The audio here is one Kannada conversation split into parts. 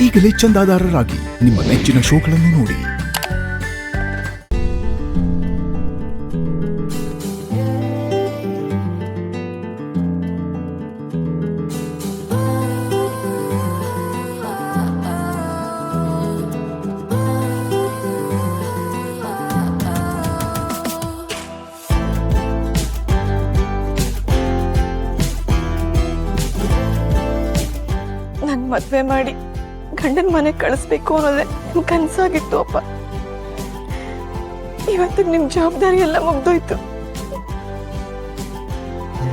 ಈಗಲೇ ಚಂದಾದಾರರಾಗಿ ನಿಮ್ಮ ನೆಚ್ಚಿನ ಶೋಗಳನ್ನು ನೋಡಿ. ನನ್ ಮದ್ವೆ ಮಾಡಿ ಗಂಡನ ಮನೆ ಕಳಿಸ್ಬೇಕು ಅನ್ನೋದೇ ನಿಮ್ ಕನ್ಸಾಗಿತ್ತು ಅಪ್ಪ. ಇವತ್ತು ನಿಮ್ ಜವಾಬ್ದಾರಿ ಎಲ್ಲ ಮುಗ್ದೋಯ್ತು.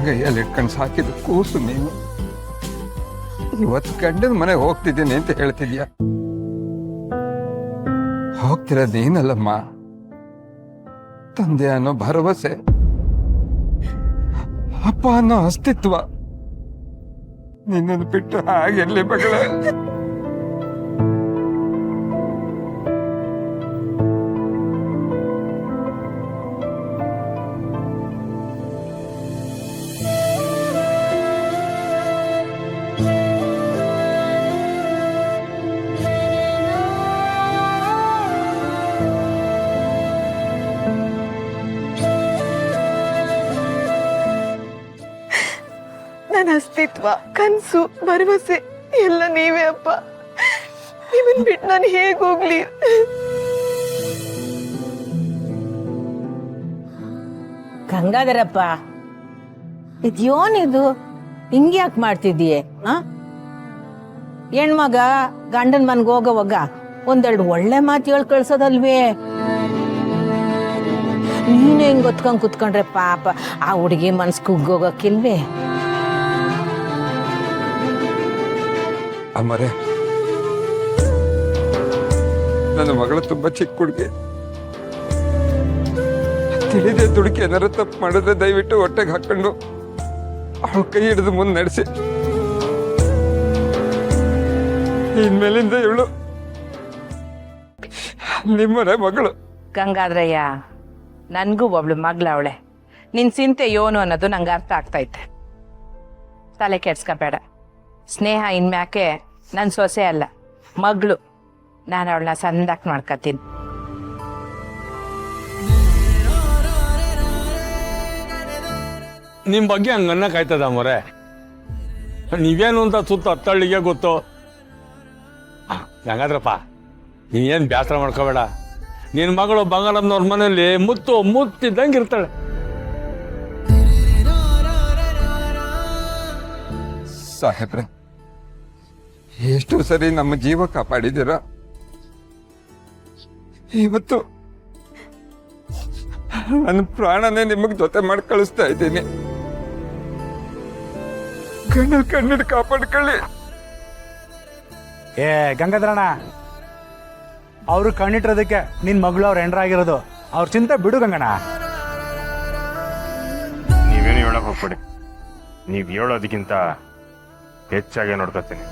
ಕೈಯಲ್ಲಿ ಇಟ್ಕೊಂಡು ಸಾಕಿದ ಕೂಸು ನೀನು ಇವತ್ತು ಗಂಡನ ಮನೆಗೆ ಹೋಗ್ತಿದ್ದೀನಿ ಅಂತ ಹೇಳ್ತಿದ್ಯಾ? ಹೋಗ್ತಿರೋದು ನೀನಲ್ಲಮ್ಮ, ತಂದೆ ಅನ್ನೋ ಭರವಸೆ, ಅಪ್ಪ ಅನ್ನೋ ಅಸ್ತಿತ್ವ. ನಿನ್ನನ್ನು ಬಿಟ್ಟು ಹಾಗೆಲ್ಲಿ ಮಗಳ? ನನ್ನ ಅಸ್ತಿತ್ವ, ಕನ್ಸು, ಭರವಸೆ ಎಲ್ಲ ನೀವೇ ಅಪ್ಪ. ನಿಮ್ಮನ್ ಬಿಟ್ಟು ನಾನು ಹೇಗ್ ಹೋಗ್ಲಿ? ಗಂಗಾಧರಪ್ಪ, ಇದ್ಯೋನಿದು ಹಿಂಗೆ ಯಾಕೆ ಮಾಡ್ತಿದ್ದೀಯೆ? ಹೆಣ್ಮಗ ಗಂಡನ್ ಮನ್ಗೆ ಹೋಗೋವಾಗ ಒಂದೆರಡು ಒಳ್ಳೆ ಮಾತು ಹೇಳಿ ಕಳ್ಸೋದಲ್ವೇ? ನೀನು ಹಿಂಗ್ ಗೊತ್ಕೊಂಡ್ ಕುತ್ಕೊಂಡ್ರೆ ಪಾಪ ಆ ಹುಡುಗಿ ಮನ್ಸ್ ಕುಗ್ಗೋಗಕ್ಕಿಲ್ವೇ? ಅಮ್ಮರೇ, ನನ್ನ ಮಗಳು ತುಂಬಾ ಚಿಕ್ಕ ಹುಡುಗಿ, ತಿಳಿದೇ ದುಡುಕಿ ಏನಾರು ತಪ್ಪು ಮಾಡಿದ್ರೆ ದಯವಿಟ್ಟು ಹೊಟ್ಟೆಗೆ ಹಾಕೊಂಡು ಅವಳ ಕೈ ಹಿಡಿದು ಮುಂದೆ ನಡೆಸಿ. ಇನ್ಮೇಲಿಂದ ಇವಳು ನಿಮ್ಮನೆ ಮಗಳು. ಗಂಗಾದ್ರಯ್ಯ, ನನ್ಗೂ ಒಬ್ಳು ಮಗ್ಳವಳೆ. ನಿನ್ ಚಿಂತೆ ಏನು ಅನ್ನೋದು ನಂಗೆ ಅರ್ಥ ಆಗ್ತೈತೆ. ತಲೆ ಕೆಡ್ಸ್ಕೋಬೇಡ. ಸ್ನೇಹ ಇನ್ಮ್ಯಾಕೆ ನನ್ನ ಸೊಸೆ ಅಲ್ಲ, ಮಗಳು. ನಾನು ಅವಳನ್ನ ಸಂದಾಕ್ ಮಾಡ್ಕೊತೀನಿ. ನಿಮ್ಮ ಬಗ್ಗೆ ಹಂಗನ್ನಕಾಯ್ತದ ಮೊರೆ. ನೀವೇನು ಅಂತ ಸುತ್ತ ಹತ್ತಳ್ಳಿಗೆ ಗೊತ್ತು. ಹಂಗಾದ್ರಪ್ಪ, ನೀನೇನು ಬೇಸರ ಮಾಡ್ಕೋಬೇಡ. ನಿನ್ನ ಮಗಳು ಬಂಗಾರಮ್ಮನವ್ರ ಮನೇಲಿ ಮುತ್ತಿದ್ದಂಗೆ ಇರ್ತಾಳೆ. ಸಾಹೇಬ್ರೆ, ಎಷ್ಟು ಸರಿ ನಮ್ಮ ಜೀವ ಕಾಪಾಡಿದ್ದೀರ. ಇವತ್ತು ನನ್ನ ಪ್ರಾಣನೇ ನಿಮಗ್ ಜೊತೆ ಮಾಡಿ ಕಳಿಸ್ತಾ ಇದ್ದೀನಿ. ಕಣ್ಣಿಡ್ ಕಾಪಾಡ್ಕೊಳ್ಳಿ. ಏ ಗಂಗಾಧರಣ್ಣ, ಅವರು ಕಣ್ಣಿಟ್ಟಿರೋದಕ್ಕೆ ನಿನ್ ಮಗಳು ಅವ್ರ ಹೆಂಡ್ರಾಗಿರೋದು. ಅವ್ರ ಚಿಂತೆ ಬಿಡು ಗಂಗಣ್ಣ. ನೀವೇನು ಹೇಳಕ್ ಹೋಗ್ಬೇಡಿ. ನೀವ್ ಹೇಳೋದಕ್ಕಿಂತ ಹೆಚ್ಚಾಗಿ ನೋಡ್ಕೊತೀನಿ.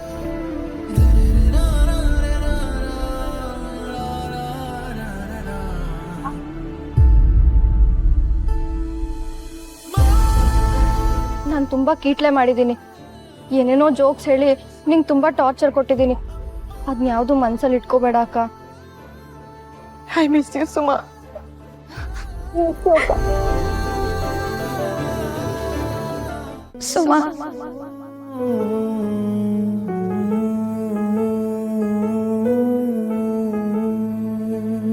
ನಾನು ತುಂಬಾ ಕೀಟ್ಲೆ ಮಾಡಿದ್ದೀನಿ. ಏನೇನೋ ಜೋಕ್ಸ್ ಹೇಳಿ ನಿಂಗೆ ತುಂಬಾ ಟಾರ್ಚರ್ ಕೊಟ್ಟಿದ್ದೀನಿ. ಅದನ್ನ ಯಾವುದು ಮನ್ಸಲ್ಲಿ ಇಟ್ಕೋಬೇಡ ಅಕ್ಕ. I miss you Suma. Suma